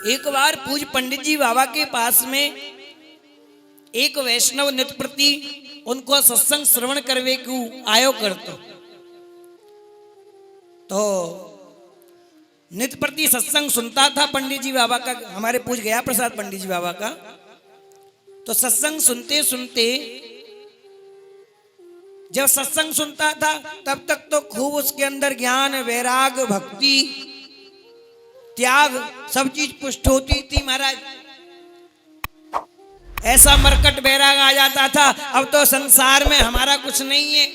एक बार पूज पंडित जी बाबा के पास में एक वैष्णव नित्य प्रति उनको सत्संग श्रवण करवे को आयो करतो। तो नित्य प्रति सत्संग सुनता था पंडित जी बाबा का, हमारे पूज गया प्रसाद पंडित जी बाबा का। तो सत्संग सुनते सुनते जब सत्संग सुनता था तब तक तो खूब उसके अंदर ज्ञान, वैराग, भक्ति, त्याग सब चीज पुष्ट होती थी महाराज। ऐसा मरकट वैराग आ जाता था, अब तो संसार में हमारा कुछ नहीं है,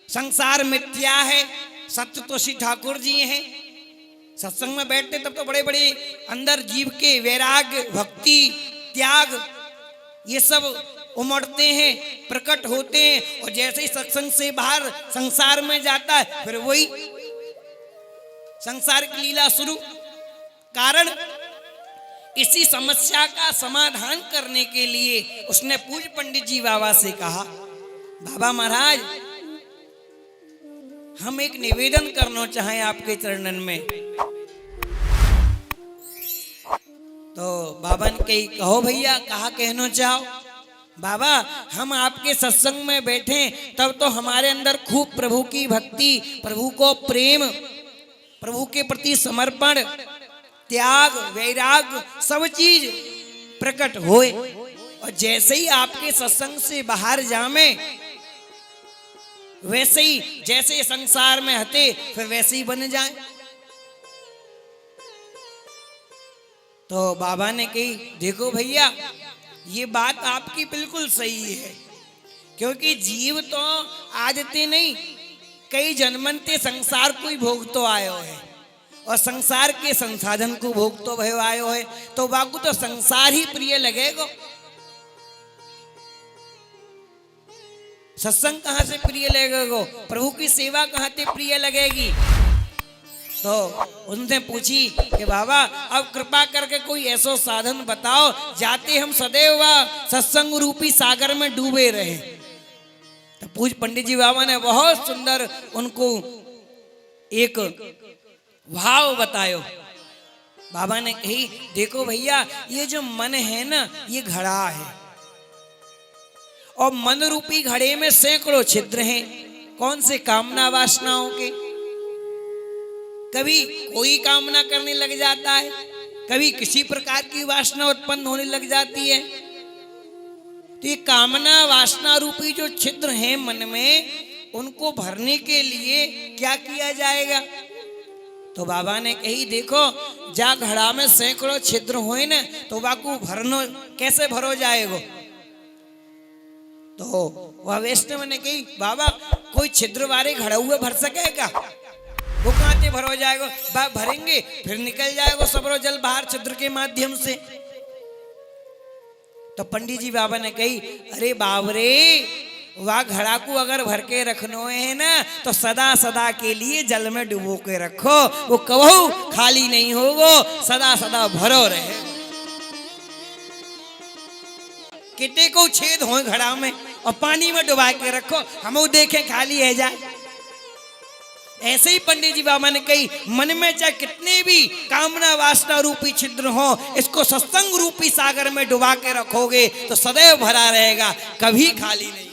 संसार मिथ्या है, सत्य तो श्री ठाकुर जी हैं। सत्संग में बैठते तब तो बड़े बड़े अंदर जीव के वैराग, भक्ति, त्याग ये सब उमड़ते हैं, प्रकट होते हैं। और जैसे ही सत्संग से बाहर संसार में जाता है फिर वही संसार की लीला शुरू। कारण इसी समस्या का समाधान करने के लिए उसने पूज्य पंडित जी बाबा से कहा, बाबा महाराज हम एक निवेदन करना चाहें आपके चरणन में। तो बाबा ने कही, कहो भैया, कहा कहना चाहो। बाबा हम आपके सत्संग में बैठे तब तो हमारे अंदर खूब प्रभु की भक्ति, प्रभु को प्रेम, प्रभु के प्रति समर्पण, त्याग, वैराग सब चीज प्रकट होए। और जैसे ही आपके सत्संग से बाहर जामे वैसे ही जैसे संसार में हते फिर वैसे ही बन जाए। तो बाबा ने कही, देखो भैया ये बात आपकी बिल्कुल सही है, क्योंकि जीव तो आजते नहीं कई जन्मनते संसार को ही भोगतो आयो है और संसार के संसाधन को भोगतो भयो आयो है। तो बाकू तो संसार ही प्रिय लगेगा, सत्संग कहां से प्रिय लगेगा, प्रभु की सेवा कहां से प्रिय लगेगी। तो उनसे पूछी कि बाबा अब कृपा करके कोई ऐसा साधन बताओ जाते हम सदैव सत्संग रूपी सागर में डूबे रहे। तो पूज्य पंडित जी बाबा ने बहुत सुंदर उनको एक भाव बतायो। बाबा ने कही, देखो भैया ये जो मन है ना ये घड़ा है और मन रूपी घड़े में सैकड़ों छिद्र हैं। कौन से? कामना वासनाओं के। कभी कोई कामना करने लग जाता है, कभी किसी प्रकार की वासना उत्पन्न होने लग जाती है। तो ये कामना वासना रूपी जो छिद्र हैं मन में, उनको भरने के लिए क्या किया जाएगा? तो बाबा ने कही, देखो जा घड़ा में सैकड़ों छिद्र होए ना तो बाकू भरनो कैसे भरो जाएगो। तो वह वैष्णव ने कही, बाबा कोई छिद्र वाले घड़ा हुए भर सकेगा? वो कहां से भरो जाएगा? भरेंगे फिर निकल जाएगा सबरो जल बाहर छिद्र के माध्यम से। तो पंडित जी बाबा ने कही, अरे बाबरे वह घड़ा को अगर भर के रखनो है ना तो सदा सदा के लिए जल में डुबो के रखो, वो कबहू खाली नहीं होगो, सदा सदा भरो रहे। कितने को छेद हो घड़ा में और पानी में डुबा के रखो, हम देखें खाली है जाए। ऐसे ही पंडित जी बाबा ने कही, मन में चाहे कितने भी कामना वासना रूपी छिद्र हो, इसको सत्संग रूपी सागर में डुबा के रखोगे तो सदैव भरा रहेगा, कभी खाली नहीं।